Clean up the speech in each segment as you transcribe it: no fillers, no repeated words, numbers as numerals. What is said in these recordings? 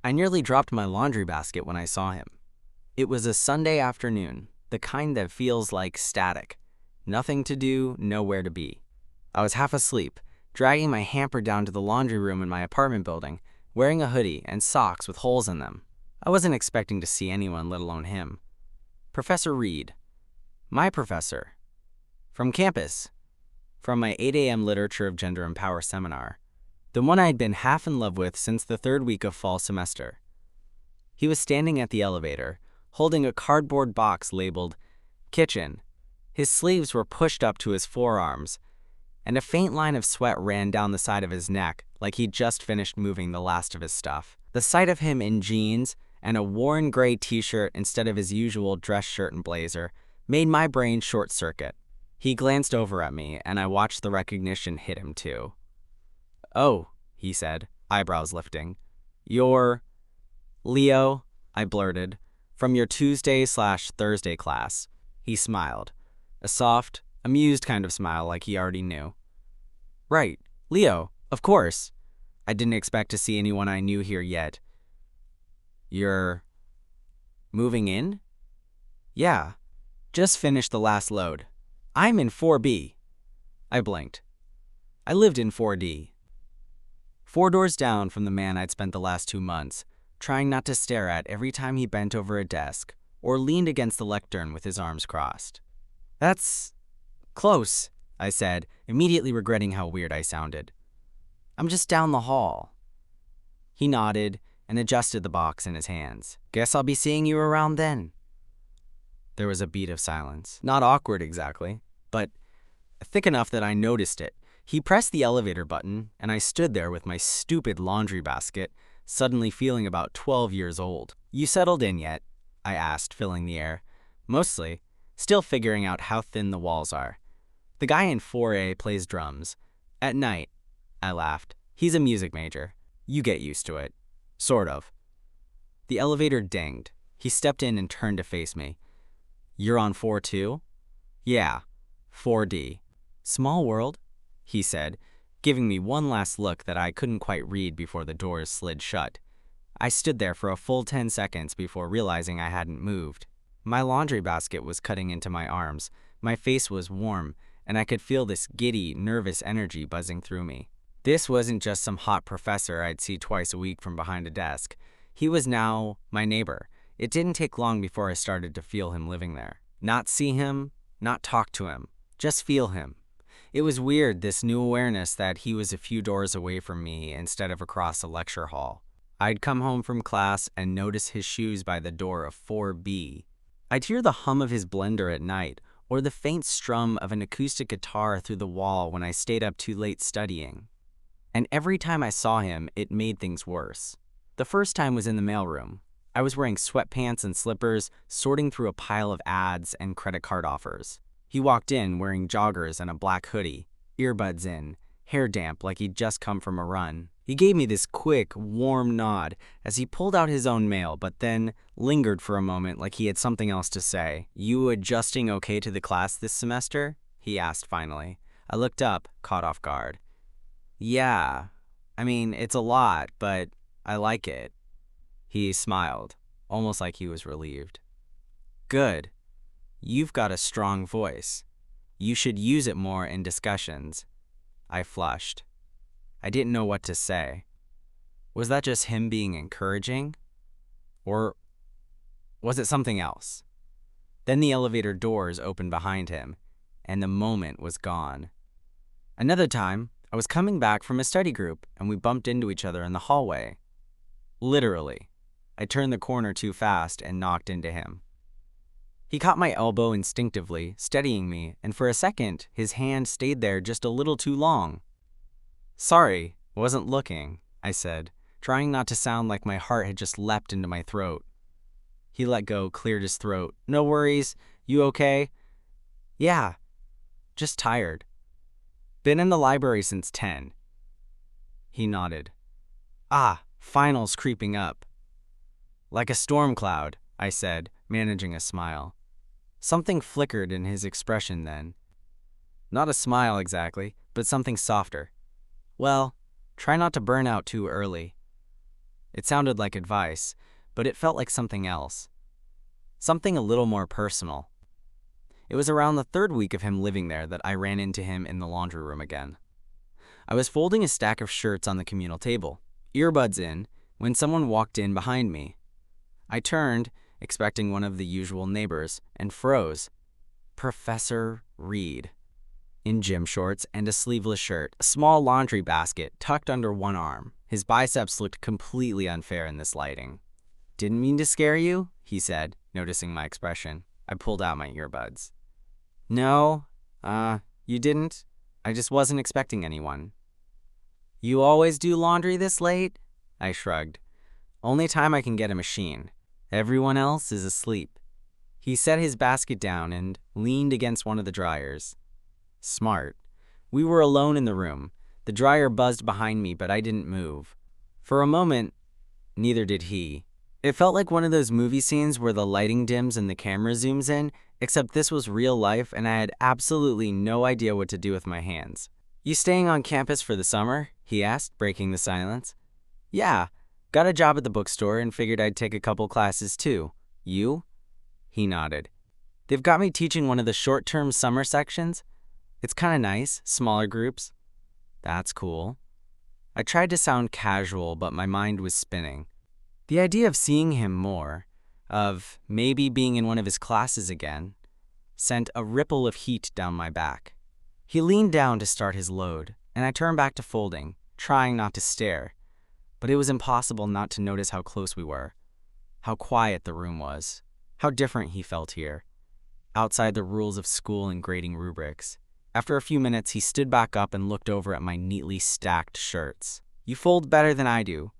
I nearly dropped my laundry basket when I saw him. It was a Sunday afternoon, the kind that feels like static. Nothing to do, nowhere to be. I was half asleep, dragging my hamper down to the laundry room in my apartment building, wearing a hoodie and socks with holes in them. I wasn't expecting to see anyone, let alone him. Professor Reed. My professor. From campus. From my 8 a.m. Literature of Gender and Power seminar. The one I had been half in love with since the third week of fall semester. He was standing at the elevator, holding a cardboard box labeled Kitchen. His sleeves were pushed up to his forearms, and a faint line of sweat ran down the side of his neck like he'd just finished moving the last of his stuff. The sight of him in jeans and a worn gray t-shirt instead of his usual dress shirt and blazer made my brain short-circuit. He glanced over at me, and I watched the recognition hit him too. "Oh," he said, eyebrows lifting. "You're Leo," I blurted, "from your Tuesday/Thursday class." He smiled, a soft, amused kind of smile like he already knew. "Right, Leo, of course. I didn't expect to see anyone I knew here yet." "You're moving in?" "Yeah, just finished the last load. I'm in 4B. I blinked. I lived in 4D. 4 doors down from the man I'd spent the last 2 months, trying not to stare at every time he bent over a desk or leaned against the lectern with his arms crossed. "That's close," I said, immediately regretting how weird I sounded. "I'm just down the hall." He nodded and adjusted the box in his hands. "Guess I'll be seeing you around then." There was a beat of silence. Not awkward exactly, but thick enough that I noticed it. He pressed the elevator button, and I stood there with my stupid laundry basket, suddenly feeling about 12 years old. "You settled in yet?" I asked, filling the air. "Mostly. Still figuring out how thin the walls are. The guy in 4A plays drums. At night." I laughed. "He's a music major. You get used to it. Sort of." The elevator dinged. He stepped in and turned to face me. "You're on 4 too?" "Yeah, 4D. Small world," he said, giving me one last look that I couldn't quite read before the doors slid shut. I stood there for a full 10 seconds before realizing I hadn't moved. My laundry basket was cutting into my arms, my face was warm, and I could feel this giddy, nervous energy buzzing through me. This wasn't just some hot professor I'd see twice a week from behind a desk. He was now my neighbor. It didn't take long before I started to feel him living there. Not see him, not talk to him, just feel him. It was weird, this new awareness that he was a few doors away from me instead of across a lecture hall. I'd come home from class and notice his shoes by the door of 4B. I'd hear the hum of his blender at night, or the faint strum of an acoustic guitar through the wall when I stayed up too late studying. And every time I saw him, it made things worse. The first time was in the mailroom. I was wearing sweatpants and slippers, sorting through a pile of ads and credit card offers. He walked in wearing joggers and a black hoodie, earbuds in, hair damp like he'd just come from a run. He gave me this quick, warm nod as he pulled out his own mail, but then lingered for a moment like he had something else to say. "You adjusting okay to the class this semester?" he asked finally. I looked up, caught off guard. "Yeah, I mean, it's a lot, but I like it." He smiled, almost like he was relieved. "Good. You've got a strong voice. You should use it more in discussions." I flushed. I didn't know what to say. Was that just him being encouraging? Or was it something else? Then the elevator doors opened behind him, and the moment was gone. Another time, I was coming back from a study group, and we bumped into each other in the hallway. Literally. I turned the corner too fast and knocked into him. He caught my elbow instinctively, steadying me, and for a second, his hand stayed there just a little too long. "Sorry, wasn't looking," I said, trying not to sound like my heart had just leapt into my throat. He let go, cleared his throat. "No worries. You okay?" "Yeah, just tired. Been in the library since 10. He nodded. "Ah, finals creeping up." "Like a storm cloud," I said, managing a smile. Something flickered in his expression then. Not a smile exactly, but something softer. "Well, try not to burn out too early." It sounded like advice, but it felt like something else. Something a little more personal. It was around the third week of him living there that I ran into him in the laundry room again. I was folding a stack of shirts on the communal table, earbuds in, when someone walked in behind me. I turned, expecting one of the usual neighbors, and froze. Professor Reed. In gym shorts and a sleeveless shirt, a small laundry basket tucked under one arm. His biceps looked completely unfair in this lighting. "Didn't mean to scare you," he said, noticing my expression. I pulled out my earbuds. "No, you didn't. I just wasn't expecting anyone." "You always do laundry this late?" I shrugged. "Only time I can get a machine. Everyone else is asleep." He set his basket down and leaned against one of the dryers. Smart. We were alone in the room. The dryer buzzed behind me, but I didn't move. For a moment, neither did he. It felt like one of those movie scenes where the lighting dims and the camera zooms in, except this was real life and I had absolutely no idea what to do with my hands. "You staying on campus for the summer?" he asked, breaking the silence. "Yeah, got a job at the bookstore and figured I'd take a couple classes too. You?" He nodded. "They've got me teaching one of the short-term summer sections. It's kind of nice, smaller groups." "That's cool." I tried to sound casual, but my mind was spinning. The idea of seeing him more, of maybe being in one of his classes again, sent a ripple of heat down my back. He leaned down to start his load, and I turned back to folding, trying not to stare. But it was impossible not to notice how close we were, how quiet the room was, how different he felt here, outside the rules of school and grading rubrics. After a few minutes, he stood back up and looked over at my neatly stacked shirts. "You fold better than I do."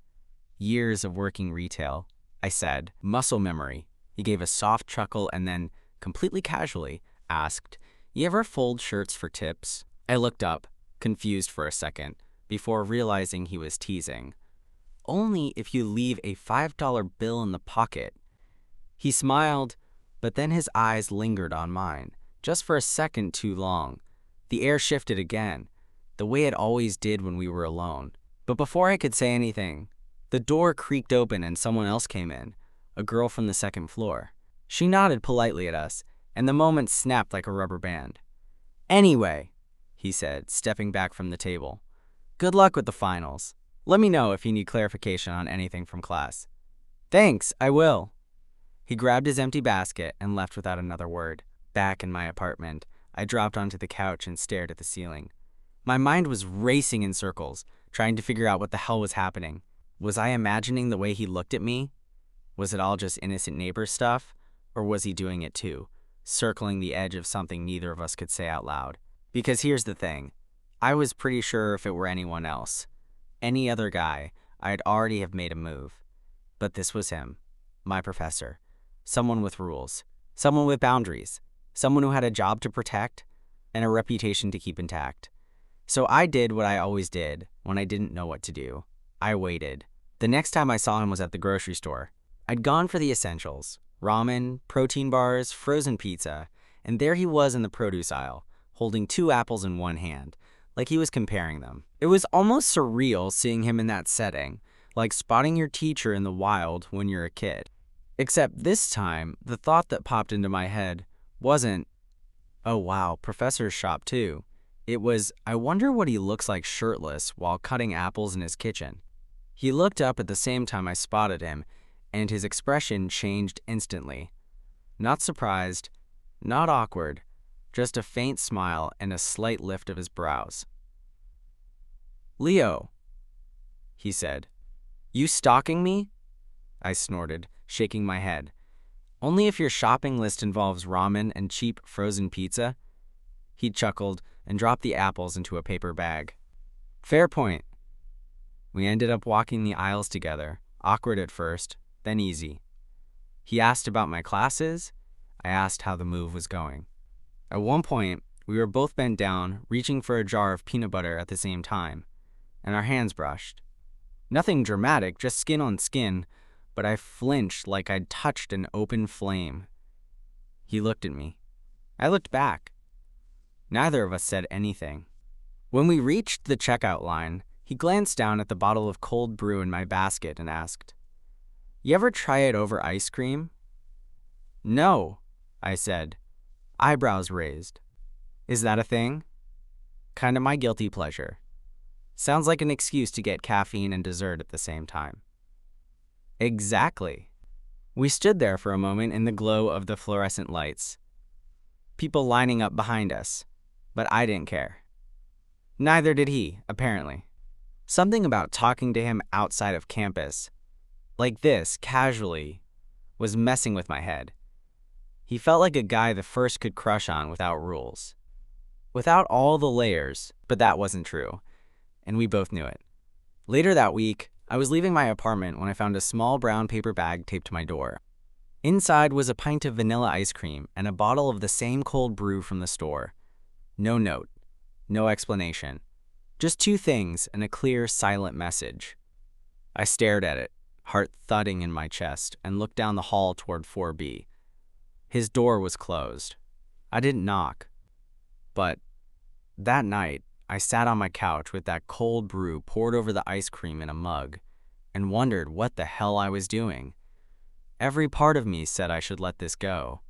"Years of working retail," I said. "Muscle memory." He gave a soft chuckle and then, completely casually, asked, "You ever fold shirts for tips?" I looked up, confused for a second, before realizing he was teasing. "Only if you leave a $5 bill in the pocket." He smiled, but then his eyes lingered on mine, just for a second too long. The air shifted again, the way it always did when we were alone. But before I could say anything, the door creaked open and someone else came in, a girl from the second floor. She nodded politely at us, and the moment snapped like a rubber band. "Anyway," he said, stepping back from the table, "good luck with the finals. Let me know if you need clarification on anything from class." "Thanks, I will." He grabbed his empty basket and left without another word. Back in my apartment, I dropped onto the couch and stared at the ceiling. My mind was racing in circles, trying to figure out what the hell was happening. Was I imagining the way he looked at me? Was it all just innocent neighbor stuff? Or was he doing it too, circling the edge of something neither of us could say out loud? Because here's the thing. I was pretty sure if it were anyone else, any other guy, I'd already have made a move. But this was him, my professor. Someone with rules, someone with boundaries, someone who had a job to protect and a reputation to keep intact. So I did what I always did when I didn't know what to do. I waited. The next time I saw him was at the grocery store. I'd gone for the essentials, ramen, protein bars, frozen pizza, and there he was in the produce aisle, holding 2 apples in one hand, like he was comparing them. It was almost surreal seeing him in that setting, like spotting your teacher in the wild when you're a kid. Except this time, the thought that popped into my head wasn't, "Oh wow, professors shop too." It was, "I wonder what he looks like shirtless while cutting apples in his kitchen." He looked up at the same time I spotted him, and his expression changed instantly. Not surprised, not awkward, just a faint smile and a slight lift of his brows. "Leo," he said. "You stalking me?" I snorted, shaking my head. "Only if your shopping list involves ramen and cheap frozen pizza." He chuckled and dropped the apples into a paper bag. "Fair point." We ended up walking the aisles together, awkward at first, then easy. He asked about my classes. I asked how the move was going. At one point, we were both bent down, reaching for a jar of peanut butter at the same time, and our hands brushed. Nothing dramatic, just skin on skin, but I flinched like I'd touched an open flame. He looked at me. I looked back. Neither of us said anything. When we reached the checkout line, He glanced down at the bottle of cold brew in my basket and asked, "You ever try it over ice cream?" "No," I said, eyebrows raised. "Is that a thing?" "Kinda my guilty pleasure. Sounds like an excuse to get caffeine and dessert at the same time." Exactly. We stood there for a moment in the glow of the fluorescent lights. People lining up behind us, but I didn't care. Neither did he, apparently. Something about talking to him outside of campus, like this, casually, was messing with my head. He felt like a guy the first could crush on without rules. Without all the layers, but that wasn't true, and we both knew it. Later that week, I was leaving my apartment when I found a small brown paper bag taped to my door. Inside was a pint of vanilla ice cream and a bottle of the same cold brew from the store. No note, no explanation. Just two things and a clear, silent message. I stared at it, heart thudding in my chest, and looked down the hall toward 4B. His door was closed. I didn't knock. But that night, I sat on my couch with that cold brew poured over the ice cream in a mug and wondered what the hell I was doing. Every part of me said I should let this go.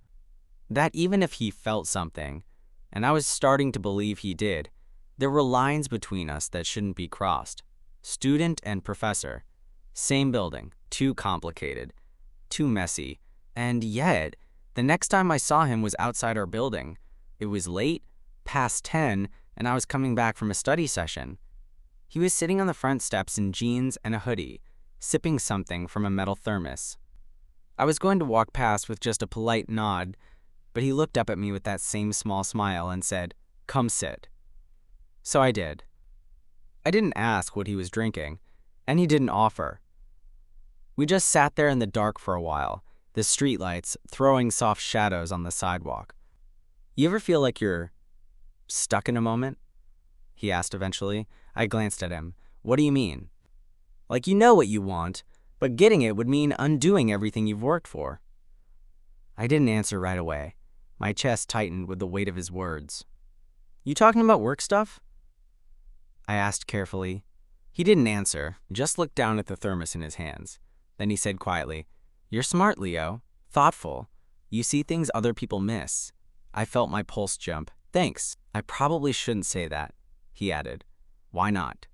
That even if he felt something, and I was starting to believe he did, there were lines between us that shouldn't be crossed. Student and professor. Same building. Too complicated. Too messy. And yet, the next time I saw him was outside our building. It was late, past 10, and I was coming back from a study session. He was sitting on the front steps in jeans and a hoodie, sipping something from a metal thermos. I was going to walk past with just a polite nod, but he looked up at me with that same small smile and said, "Come sit." So I did. I didn't ask what he was drinking, and he didn't offer. We just sat there in the dark for a while, the streetlights throwing soft shadows on the sidewalk. "You ever feel like you're stuck in a moment?" he asked eventually. I glanced at him. "What do you mean?" "Like you know what you want, but getting it would mean undoing everything you've worked for." I didn't answer right away. My chest tightened with the weight of his words. "You talking about work stuff?" I asked carefully. He didn't answer, just looked down at the thermos in his hands. Then he said quietly, "You're smart, Leo. Thoughtful. You see things other people miss." I felt my pulse jump. "Thanks. I probably shouldn't say that," he added. "Why not?"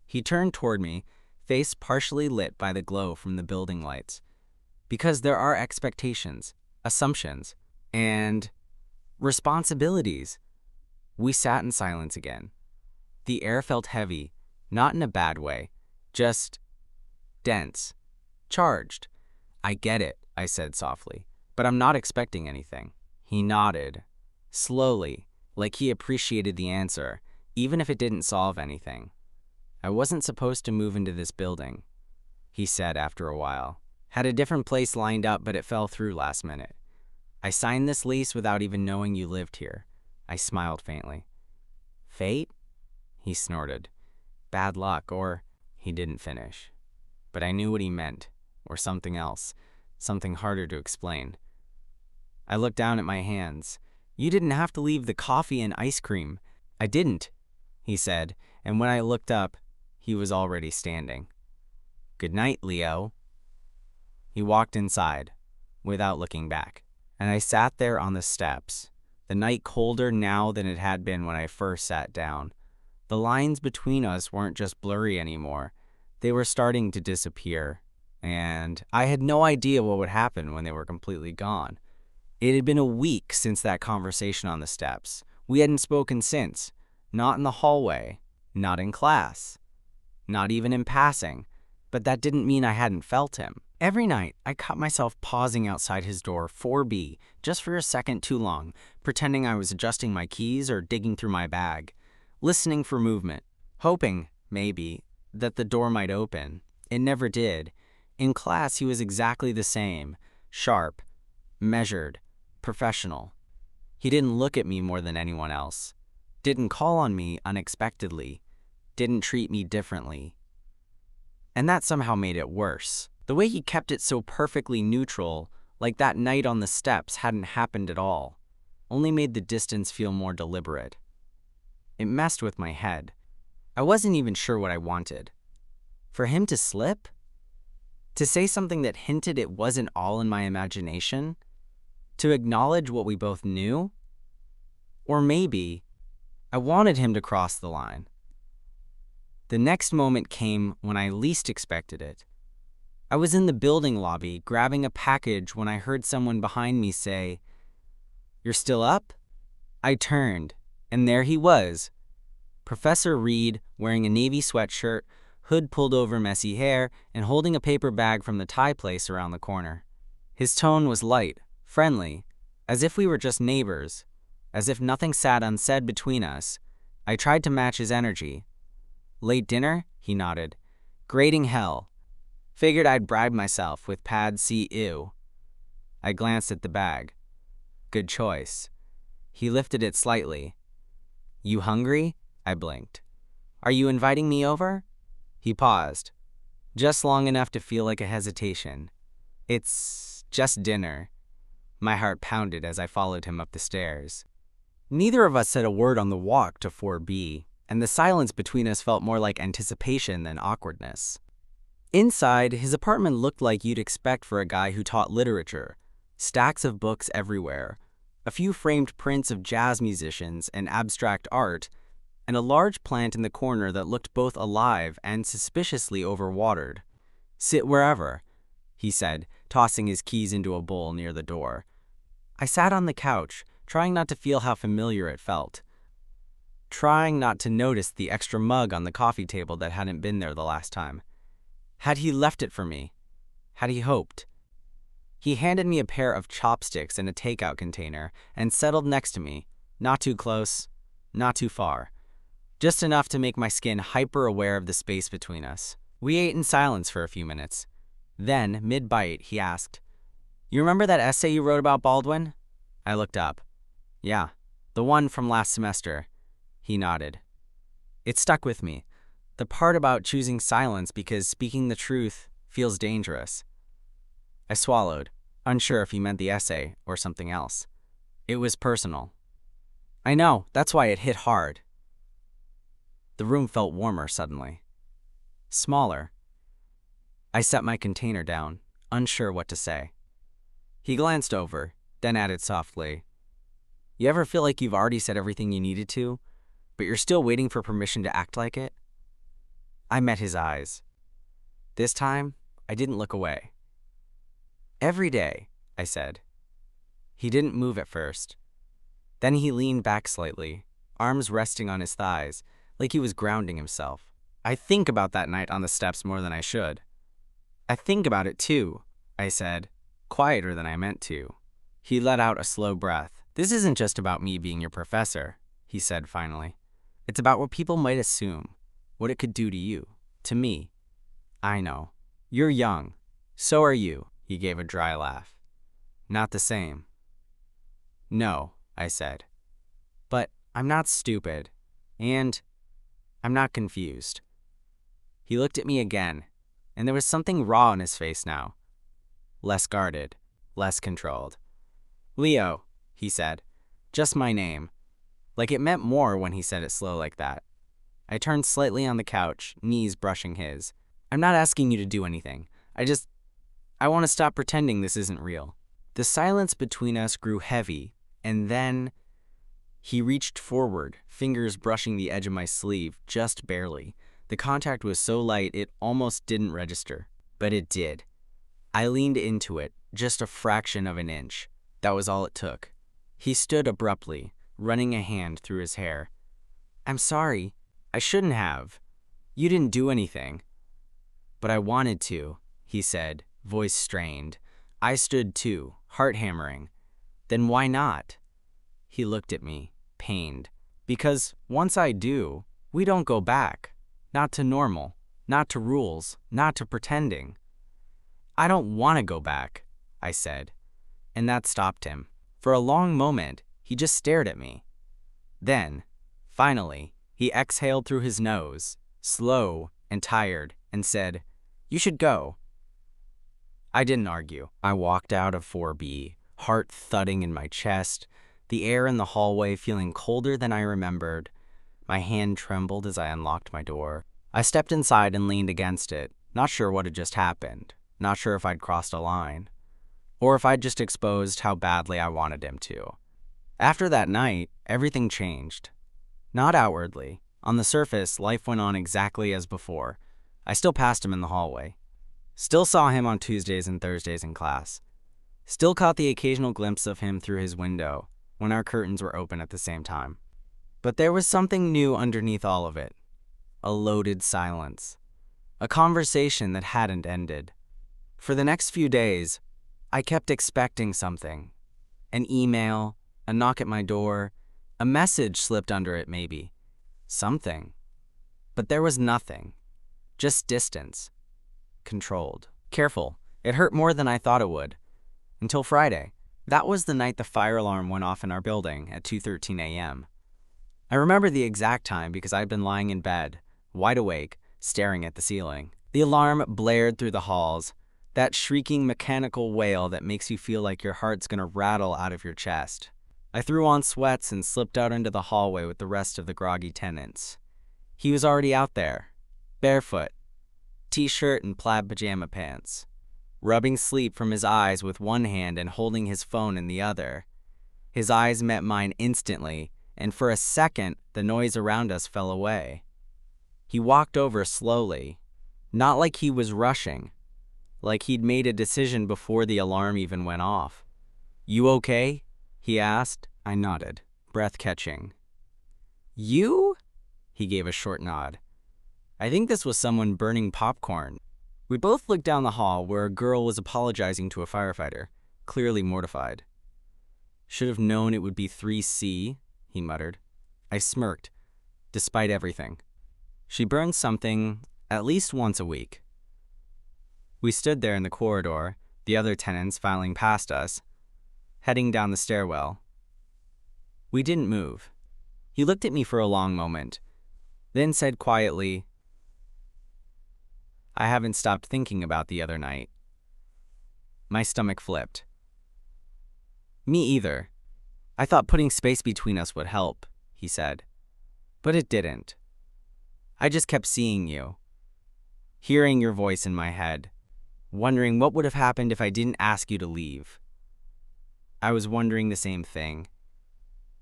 He turned toward me, face partially lit by the glow from the building lights. "Because there are expectations, assumptions, and responsibilities." We sat in silence again. The air felt heavy, not in a bad way, just dense, charged. "I get it," I said softly, "but I'm not expecting anything." He nodded, slowly, like he appreciated the answer, even if it didn't solve anything. "I wasn't supposed to move into this building," he said after a while. "Had a different place lined up, but it fell through last minute. I signed this lease without even knowing you lived here." I smiled faintly. "Fate?" he snorted. "Bad luck, or—" He didn't finish. But I knew what he meant, or something else, something harder to explain. I looked down at my hands. "You didn't have to leave the coffee and ice cream." "I didn't," he said, and when I looked up, he was already standing. "Good night, Leo." He walked inside, without looking back, and I sat there on the steps, the night colder now than it had been when I first sat down. The lines between us weren't just blurry anymore. They were starting to disappear, and I had no idea what would happen when they were completely gone. It had been a week since that conversation on the steps. We hadn't spoken since. Not in the hallway, not in class, not even in passing, but that didn't mean I hadn't felt him. Every night, I caught myself pausing outside his door, 4B, just for a second too long, pretending I was adjusting my keys or digging through my bag, listening for movement, hoping, maybe, that the door might open. It never did. In class, he was exactly the same, sharp, measured, professional. He didn't look at me more than anyone else, didn't call on me unexpectedly, didn't treat me differently. And that somehow made it worse. The way he kept it so perfectly neutral, like that night on the steps hadn't happened at all, only made the distance feel more deliberate. It messed with my head. I wasn't even sure what I wanted. For him to slip? To say something that hinted it wasn't all in my imagination? To acknowledge what we both knew? Or maybe I wanted him to cross the line. The next moment came when I least expected it. I was in the building lobby grabbing a package when I heard someone behind me say, "You're still up?" I turned, and there he was, Professor Reed, wearing a navy sweatshirt, hood pulled over messy hair, and holding a paper bag from the tie place around the corner. His tone was light, friendly, as if we were just neighbors, as if nothing sat unsaid between us. I tried to match his energy. "Late dinner?" he nodded. "Grading hell. Figured I'd bribe myself with pad C-ew." I glanced at the bag. Good choice. He lifted it slightly. "You hungry?" I blinked. "Are you inviting me over?" He paused, just long enough to feel like a hesitation. "It's just dinner." My heart pounded as I followed him up the stairs. Neither of us said a word on the walk to 4B, and the silence between us felt more like anticipation than awkwardness. Inside, his apartment looked like you'd expect for a guy who taught literature. Stacks of books everywhere, a few framed prints of jazz musicians and abstract art, and a large plant in the corner that looked both alive and suspiciously overwatered. "Sit wherever," he said, tossing his keys into a bowl near the door. I sat on the couch, trying not to feel how familiar it felt. Trying not to notice the extra mug on the coffee table that hadn't been there the last time. Had he left it for me? Had he hoped? He handed me a pair of chopsticks in a takeout container and settled next to me, not too close, not too far. Just enough to make my skin hyper-aware of the space between us. We ate in silence for a few minutes. Then, mid-bite, he asked, "You remember that essay you wrote about Baldwin?" I looked up. "Yeah, the one from last semester." He nodded. It stuck with me. The part about choosing silence because speaking the truth feels dangerous. I swallowed, unsure if he meant the essay or something else. It was personal. I know, that's why it hit hard. The room felt warmer suddenly. Smaller. I set my container down, unsure what to say. He glanced over, then added softly, "You ever feel like you've already said everything you needed to, but you're still waiting for permission to act like it?" I met his eyes. This time, I didn't look away. "Every day," I said. He didn't move at first. Then he leaned back slightly, arms resting on his thighs, like he was grounding himself. "I think about that night on the steps more than I should." "I think about it too," I said, quieter than I meant to. He let out a slow breath. "This isn't just about me being your professor," he said finally. "It's about what people might assume, what it could do to you, to me. I know. You're young. So are you." He gave a dry laugh. "Not the same." "No," I said. "But I'm not stupid. And I'm not confused." He looked at me again, and there was something raw in his face now. Less guarded, less controlled. "Leo," he said. Just my name. Like it meant more when he said it slow like that. I turned slightly on the couch, knees brushing his. "I'm not asking you to do anything. I want to stop pretending this isn't real." The silence between us grew heavy, and then he reached forward, fingers brushing the edge of my sleeve, just barely. The contact was so light it almost didn't register, but it did. I leaned into it, just a fraction of an inch. That was all it took. He stood abruptly, running a hand through his hair. "I'm sorry. I shouldn't have. You didn't do anything." "But I wanted to," he said, voice strained. I stood too, heart hammering. "Then why not?" He looked at me, pained. "Because once I do, we don't go back. Not to normal, not to rules, not to pretending." "I don't want to go back," I said. And that stopped him. For a long moment, he just stared at me. Then, finally, he exhaled through his nose, slow and tired, and said, "You should go." I didn't argue. I walked out of 4B, heart thudding in my chest, the air in the hallway feeling colder than I remembered. My hand trembled as I unlocked my door. I stepped inside and leaned against it, not sure what had just happened, not sure if I'd crossed a line, or if I'd just exposed how badly I wanted him to. After that night, everything changed. Not outwardly. On the surface, life went on exactly as before. I still passed him in the hallway. Still saw him on Tuesdays and Thursdays in class. Still caught the occasional glimpse of him through his window when our curtains were open at the same time. But there was something new underneath all of it. A loaded silence. A conversation that hadn't ended. For the next few days, I kept expecting something. An email, a knock at my door, a message slipped under it maybe. Something. But there was nothing. Just distance. Controlled. Careful. It hurt more than I thought it would. Until Friday. That was the night the fire alarm went off in our building at 2:13 a.m. I remember the exact time because I'd been lying in bed, wide awake, staring at the ceiling. The alarm blared through the halls, that shrieking mechanical wail that makes you feel like your heart's gonna rattle out of your chest. I threw on sweats and slipped out into the hallway with the rest of the groggy tenants. He was already out there, barefoot, t-shirt and plaid pajama pants, rubbing sleep from his eyes with one hand and holding his phone in the other. His eyes met mine instantly, and for a second, the noise around us fell away. He walked over slowly, not like he was rushing, like he'd made a decision before the alarm even went off. "You okay?" he asked. I nodded, breath catching. "You?" He gave a short nod. I think this was someone burning popcorn. We both looked down the hall where a girl was apologizing to a firefighter, clearly mortified. "Should have known it would be 3C, he muttered. I smirked, despite everything. She burns something at least once a week. We stood there in the corridor, the other tenants filing past us, heading down the stairwell. We didn't move. He looked at me for a long moment, then said quietly, "I haven't stopped thinking about the other night." My stomach flipped. "Me either. I thought putting space between us would help," he said. But it didn't. I just kept seeing you, hearing your voice in my head, wondering what would have happened if I didn't ask you to leave. I was wondering the same thing.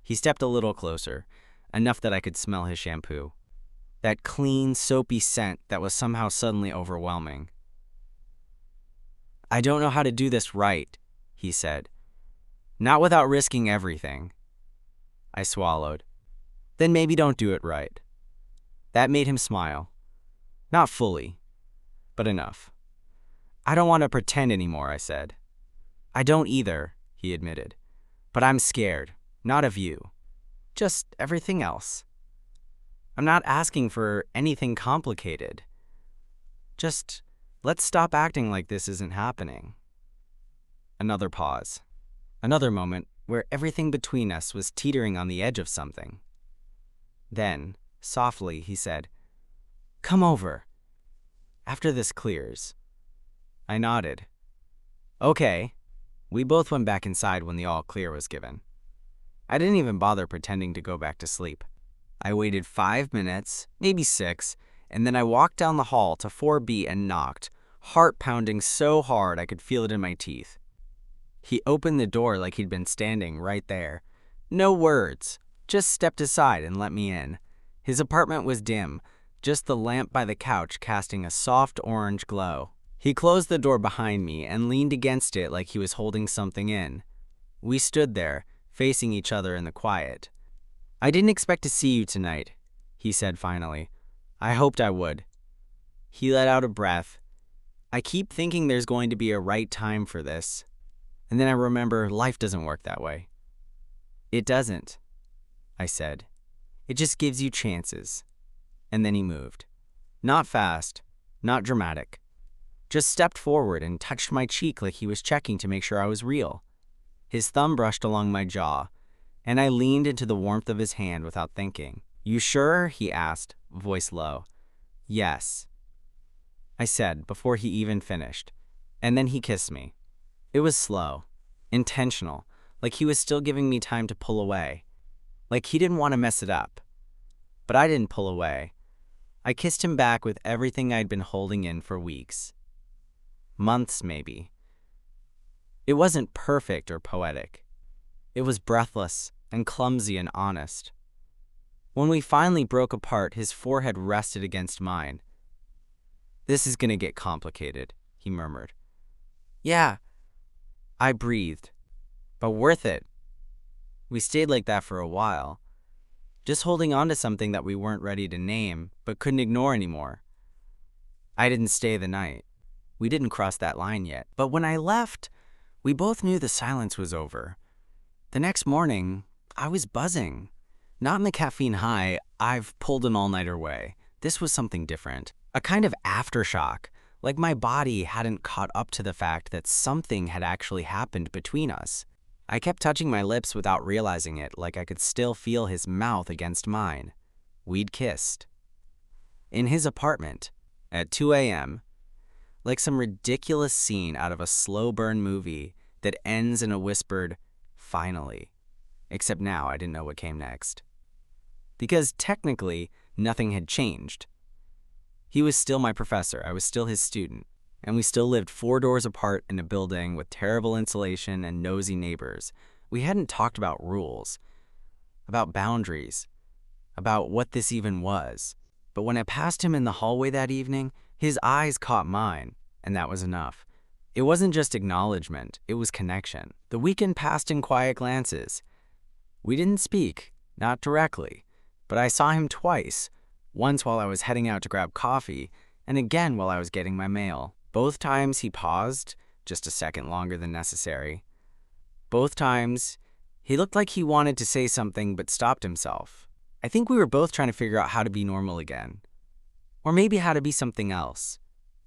He stepped a little closer, enough that I could smell his shampoo. That clean, soapy scent that was somehow suddenly overwhelming. "I don't know how to do this right," he said. "Not without risking everything." I swallowed. "Then maybe don't do it right." That made him smile. Not fully, but enough. "I don't want to pretend anymore," I said. "I don't either," he admitted. "But I'm scared, not of you. Just everything else. I'm not asking for anything complicated. Just let's stop acting like this isn't happening." Another pause. Another moment where everything between us was teetering on the edge of something. Then, softly, he said, "Come over. After this clears." I nodded. "Okay." We both went back inside when the all clear was given. I didn't even bother pretending to go back to sleep. I waited 5 minutes, maybe 6, and then I walked down the hall to 4B and knocked, heart pounding so hard I could feel it in my teeth. He opened the door like he'd been standing right there. No words, just stepped aside and let me in. His apartment was dim, just the lamp by the couch casting a soft orange glow. He closed the door behind me and leaned against it like he was holding something in. We stood there, facing each other in the quiet. "I didn't expect to see you tonight," he said finally. "I hoped I would." He let out a breath. "I keep thinking there's going to be a right time for this. And then I remember life doesn't work that way." "It doesn't," I said. "It just gives you chances." And then he moved. Not fast, not dramatic. Just stepped forward and touched my cheek like he was checking to make sure I was real. His thumb brushed along my jaw, and I leaned into the warmth of his hand without thinking. "You sure?" he asked, voice low. "Yes," I said before he even finished, and then he kissed me. It was slow, intentional, like he was still giving me time to pull away, like he didn't want to mess it up. but I didn't pull away. I kissed him back with everything I'd been holding in for weeks. Months, maybe. It wasn't perfect or poetic. It was breathless and clumsy and honest. When we finally broke apart, his forehead rested against mine. "This is gonna get complicated," he murmured. "Yeah," I breathed. "But worth it." We stayed like that for a while, just holding on to something that we weren't ready to name, but couldn't ignore anymore. I didn't stay the night. We didn't cross that line yet. But when I left, we both knew the silence was over. The next morning, I was buzzing. Not in the caffeine high, I've pulled an all-nighter way. This was something different. A kind of aftershock, like my body hadn't caught up to the fact that something had actually happened between us. I kept touching my lips without realizing it, like I could still feel his mouth against mine. We'd kissed. In his apartment, at 2 a.m., like some ridiculous scene out of a slow-burn movie that ends in a whispered, "Finally." Except now I didn't know what came next. Because technically, nothing had changed. He was still my professor, I was still his student, and we still lived 4 doors apart in a building with terrible insulation and nosy neighbors. We hadn't talked about rules, about boundaries, about what this even was. But when I passed him in the hallway that evening, his eyes caught mine, and that was enough. It wasn't just acknowledgement, it was connection. The weekend passed in quiet glances. We didn't speak, not directly, but I saw him twice, once while I was heading out to grab coffee, and again while I was getting my mail. Both times he paused, just a second longer than necessary. Both times, he looked like he wanted to say something but stopped himself. I think we were both trying to figure out how to be normal again. Or maybe how to be something else.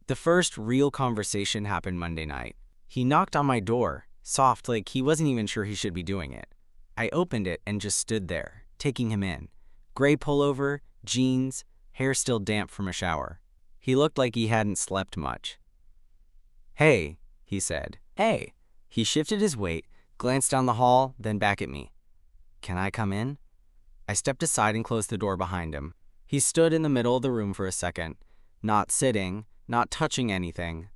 The first real conversation happened Monday night. He knocked on my door, soft, like he wasn't even sure he should be doing it. I opened it and just stood there, taking him in. Gray pullover, jeans, hair still damp from a shower. He looked like he hadn't slept much. "Hey," he said. "Hey." He shifted his weight, glanced down the hall, then back at me. "Can I come in?" I stepped aside and closed the door behind him. He stood in the middle of the room for a second, not sitting, not touching anything,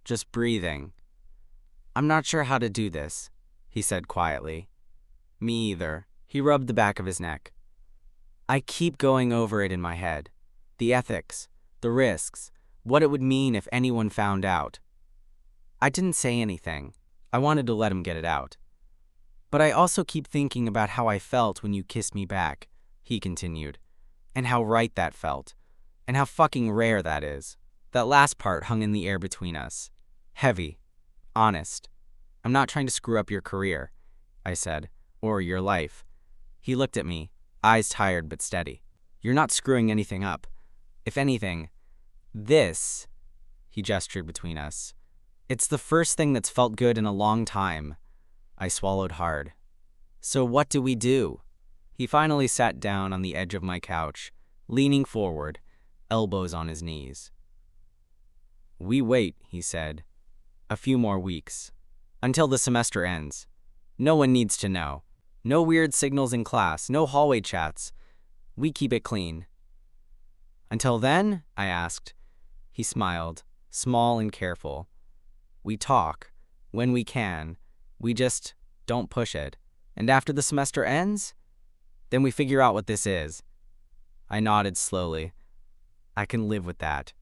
just breathing. "I'm not sure how to do this," he said quietly. "Me either." He rubbed the back of his neck. "I keep going over it in my head. The ethics, the risks, what it would mean if anyone found out." I didn't say anything. I wanted to let him get it out. "But I also keep thinking about how I felt when you kissed me back," he continued, "and how right that felt, and how fucking rare that is." That last part hung in the air between us. Heavy. Honest. "I'm not trying to screw up your career," I said, "or your life." He looked at me, eyes tired but steady. "You're not screwing anything up. If anything, this," he gestured between us, "it's the first thing that's felt good in a long time." I swallowed hard. "So what do we do?" He finally sat down on the edge of my couch, leaning forward, elbows on his knees. "We wait," he said. "A few more weeks. Until the semester ends. No one needs to know. No weird signals in class, no hallway chats. We keep it clean." "Until then?" I asked. He smiled, small and careful. "We talk. When we can. We just don't push it. And after the semester ends? Then we figure out what this is." I nodded slowly. "I can live with that."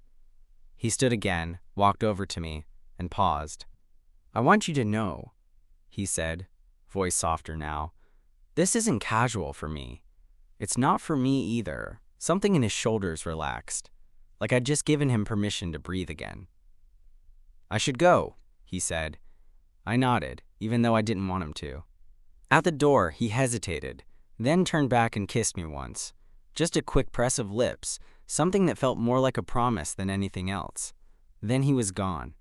He stood again, walked over to me, and paused. "I want you to know," he said, voice softer now. "This isn't casual for me. It's not for me either." Something in his shoulders relaxed, like I'd just given him permission to breathe again. "I should go," he said. I nodded, even though I didn't want him to. At the door, he hesitated, then turned back and kissed me once. Just a quick press of lips, something that felt more like a promise than anything else. Then he was gone.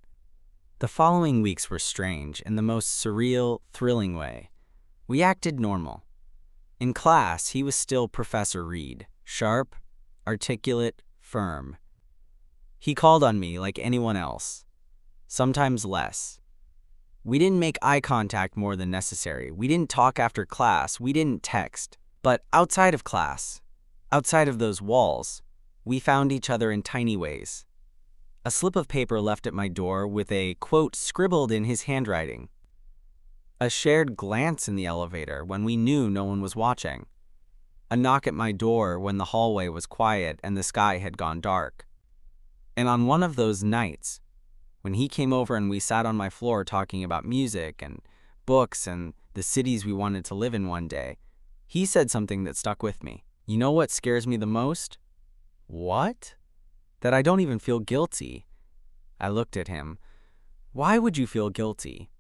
The following weeks were strange in the most surreal, thrilling way. We acted normal. In class, he was still Professor Reed, sharp, articulate, firm. He called on me like anyone else, sometimes less. We didn't make eye contact more than necessary. We didn't talk after class. We didn't text. But outside of class, Outside of those walls, we found each other in tiny ways. A slip of paper left at my door with a quote scribbled in his handwriting. A shared glance in the elevator when we knew no one was watching. A knock at my door when the hallway was quiet and the sky had gone dark. And on one of those nights, when he came over and we sat on my floor talking about music and books and the cities we wanted to live in one day, he said something that stuck with me. You know what scares me the most? What? That I don't even feel guilty. I looked at him. Why would you feel guilty?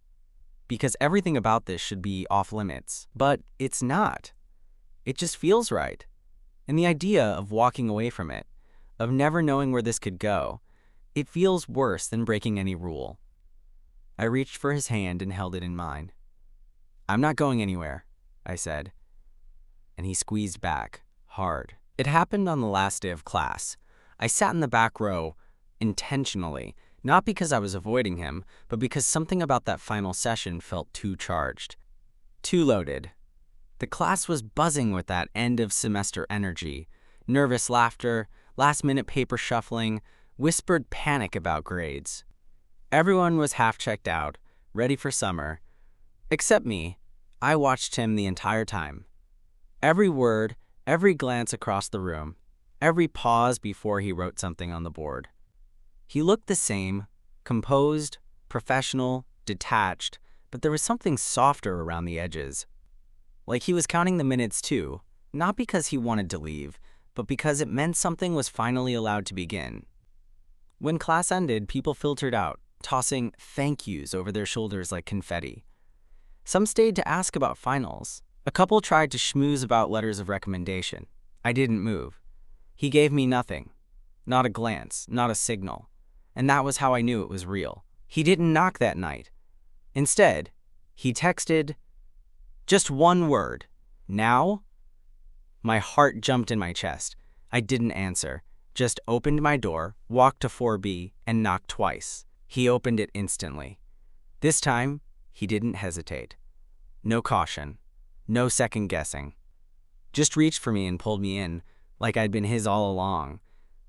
Because everything about this should be off limits, but it's not. It just feels right. And the idea of walking away from it, of never knowing where this could go, it feels worse than breaking any rule. I reached for his hand and held it in mine. I'm not going anywhere, I said. And he squeezed back, hard. It happened on the last day of class. I sat in the back row, intentionally, not because I was avoiding him, but because something about that final session felt too charged, too loaded. The class was buzzing with that end-of-semester energy, nervous laughter, last-minute paper shuffling, whispered panic about grades. Everyone was half checked out, ready for summer. Except me. I watched him the entire time. Every word, every glance across the room, every pause before he wrote something on the board. He looked the same, composed, professional, detached, but there was something softer around the edges. Like he was counting the minutes too, not because he wanted to leave, but because it meant something was finally allowed to begin. When class ended, people filtered out, tossing thank yous over their shoulders like confetti. Some stayed to ask about finals. A couple tried to schmooze about letters of recommendation. I didn't move. He gave me nothing. Not a glance, not a signal. And that was how I knew it was real. He didn't knock that night. Instead, he texted, just one word, now? My heart jumped in my chest. I didn't answer, just opened my door, walked to 4B, and knocked twice. He opened it instantly. This time, he didn't hesitate. No caution, no second guessing. Just reached for me and pulled me in, like I'd been his all along.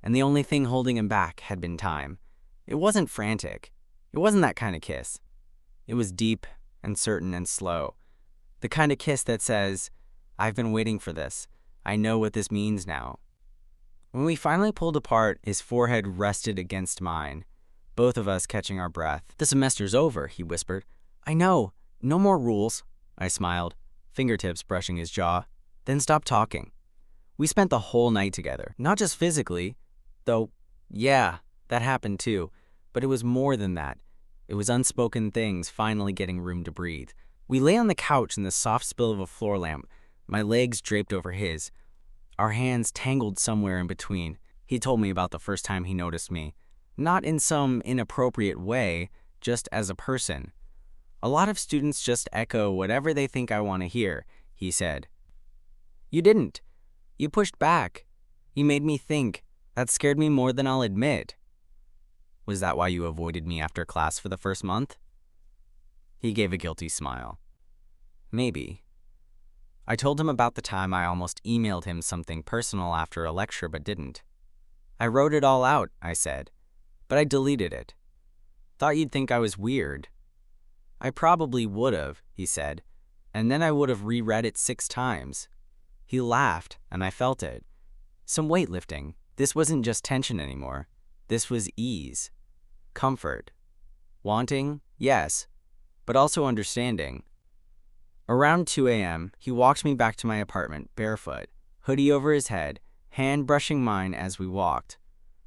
And the only thing holding him back had been time. It wasn't frantic. It wasn't that kind of kiss. It was deep and certain and slow. The kind of kiss that says, I've been waiting for this. I know what this means now. When we finally pulled apart, his forehead rested against mine, both of us catching our breath. The semester's over, he whispered. I know. No more rules. I smiled, fingertips brushing his jaw, then stopped talking. We spent the whole night together, not just physically, though, yeah, that happened too, but it was more than that. It was unspoken things finally getting room to breathe. We lay on the couch in the soft spill of a floor lamp, my legs draped over his, our hands tangled somewhere in between. He told me about the first time he noticed me, not in some inappropriate way, just as a person. A lot of students just echo whatever they think I want to hear, he said. You didn't. You pushed back. You made me think. That scared me more than I'll admit. Was that why you avoided me after class for the first month? He gave a guilty smile. Maybe. I told him about the time I almost emailed him something personal after a lecture but didn't. I wrote it all out, I said, but I deleted it. Thought you'd think I was weird. I probably would've, he said, and then I would've reread it 6 times. He laughed, and I felt it. Some weightlifting. This wasn't just tension anymore. This was ease. Comfort. Wanting, yes, but also understanding. Around 2 a.m., he walked me back to my apartment, barefoot, hoodie over his head, hand brushing mine as we walked.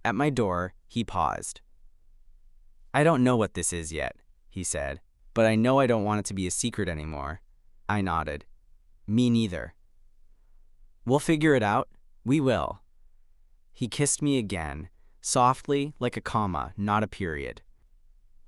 At my door, he paused. I don't know what this is yet, he said, but I know I don't want it to be a secret anymore. I nodded. Me neither. We'll figure it out. We will. He kissed me again, softly, like a comma, not a period.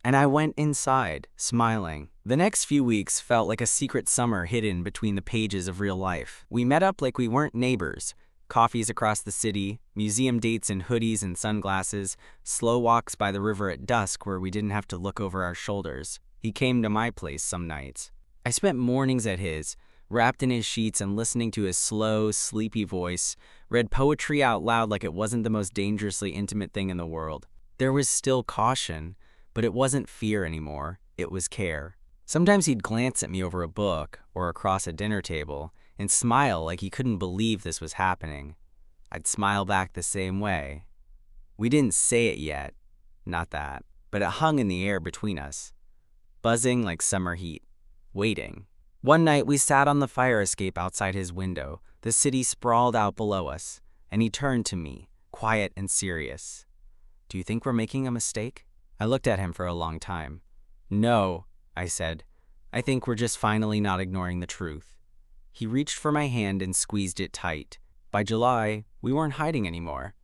And I went inside, smiling. The next few weeks felt like a secret summer hidden between the pages of real life. We met up like we weren't neighbors. Coffees across the city, museum dates in hoodies and sunglasses, slow walks by the river at dusk where we didn't have to look over our shoulders. He came to my place some nights. I spent mornings at his, wrapped in his sheets and listening to his slow, sleepy voice, read poetry out loud like it wasn't the most dangerously intimate thing in the world. There was still caution, but it wasn't fear anymore, it was care. Sometimes he'd glance at me over a book or across a dinner table and smile like he couldn't believe this was happening. I'd smile back the same way. We didn't say it yet, not that, but it hung in the air between us, buzzing like summer heat, waiting. One night we sat on the fire escape outside his window, the city sprawled out below us, and he turned to me, quiet and serious. "Do you think we're making a mistake?" I looked at him for a long time. "No," I said. "I think we're just finally not ignoring the truth." He reached for my hand and squeezed it tight. By July, we weren't hiding anymore.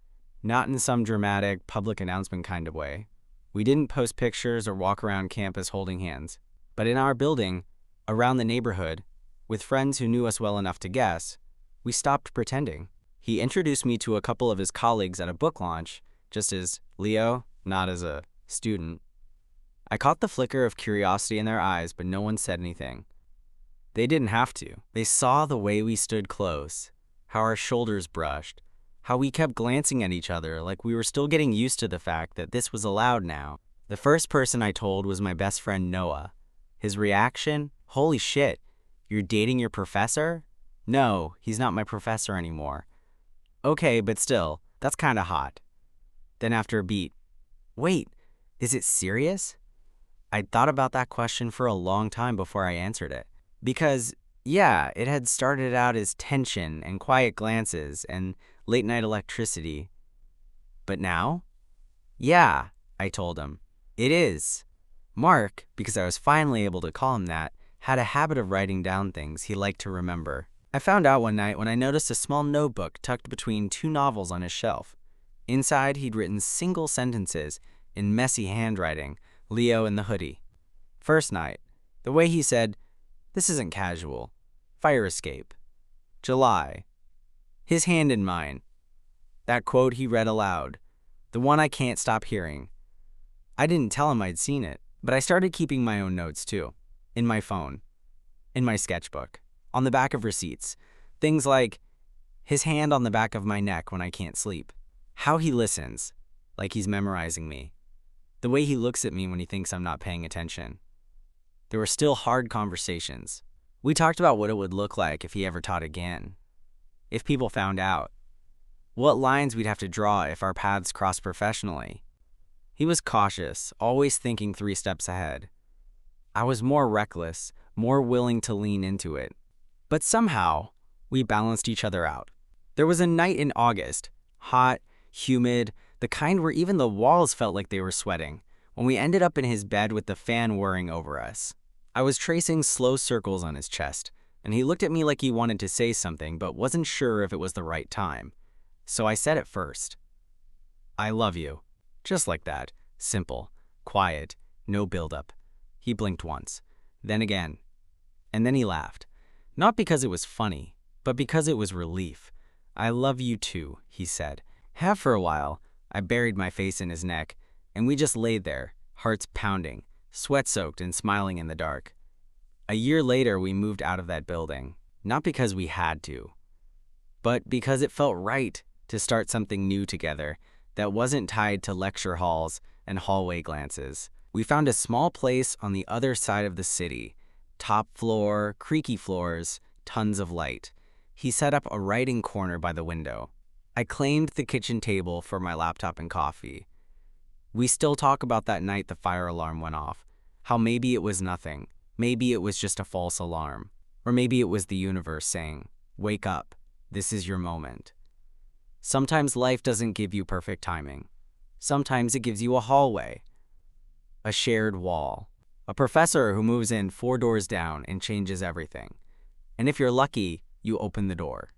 Not in some dramatic, public announcement kind of way. We didn't post pictures or walk around campus holding hands. But in our building, around the neighborhood, with friends who knew us well enough to guess, we stopped pretending. He introduced me to a couple of his colleagues at a book launch, just as Leo, not as a student. I caught the flicker of curiosity in their eyes, but no one said anything. They didn't have to. They saw the way we stood close, how our shoulders brushed, how we kept glancing at each other like we were still getting used to the fact that this was allowed now. The first person I told was my best friend Noah. His reaction? "Holy shit, you're dating your professor?" "No, he's not my professor anymore." "Okay, but still, that's kinda hot." Then after a beat, "Wait, is it serious?" I'd thought about that question for a long time before I answered it. Because, yeah, it had started out as tension and quiet glances and late-night electricity. But now? "Yeah," I told him. "It is." Mark, because I was finally able to call him that, had a habit of writing down things he liked to remember. I found out one night when I noticed a small notebook tucked between two novels on his shelf. Inside, he'd written single sentences in messy handwriting, Leo in the hoodie. First night, the way he said, "This isn't casual. Fire escape. July." His hand in mine. That quote he read aloud. The one I can't stop hearing. I didn't tell him I'd seen it, but I started keeping my own notes too. In my phone. In my sketchbook. On the back of receipts. Things like, his hand on the back of my neck when I can't sleep. How he listens, like he's memorizing me. The way he looks at me when he thinks I'm not paying attention. There were still hard conversations. We talked about what it would look like if he ever taught again. If people found out. What lines we'd have to draw if our paths crossed professionally. He was cautious, always thinking 3 steps ahead. I was more reckless, more willing to lean into it. But somehow, we balanced each other out. There was a night in August, hot, humid, the kind where even the walls felt like they were sweating, when we ended up in his bed with the fan whirring over us. I was tracing slow circles on his chest, and he looked at me like he wanted to say something but wasn't sure if it was the right time. So I said it first. "I love you." Just like that. Simple, quiet, no buildup. He blinked once, then again. And then he laughed. Not because it was funny, but because it was relief. "I love you too," he said. Have for a while. I buried my face in his neck, and we just laid there, hearts pounding, sweat-soaked and smiling in the dark. A year later, we moved out of that building, not because we had to, but because it felt right to start something new together that wasn't tied to lecture halls and hallway glances. We found a small place on the other side of the city. Top floor, creaky floors, tons of light. He set up a writing corner by the window. I claimed the kitchen table for my laptop and coffee. We still talk about that night the fire alarm went off. How maybe it was nothing. Maybe it was just a false alarm. Or maybe it was the universe saying, "Wake up. This is your moment." Sometimes life doesn't give you perfect timing. Sometimes it gives you a hallway, a shared wall, a professor who moves in 4 doors down and changes everything. And if you're lucky, you open the door.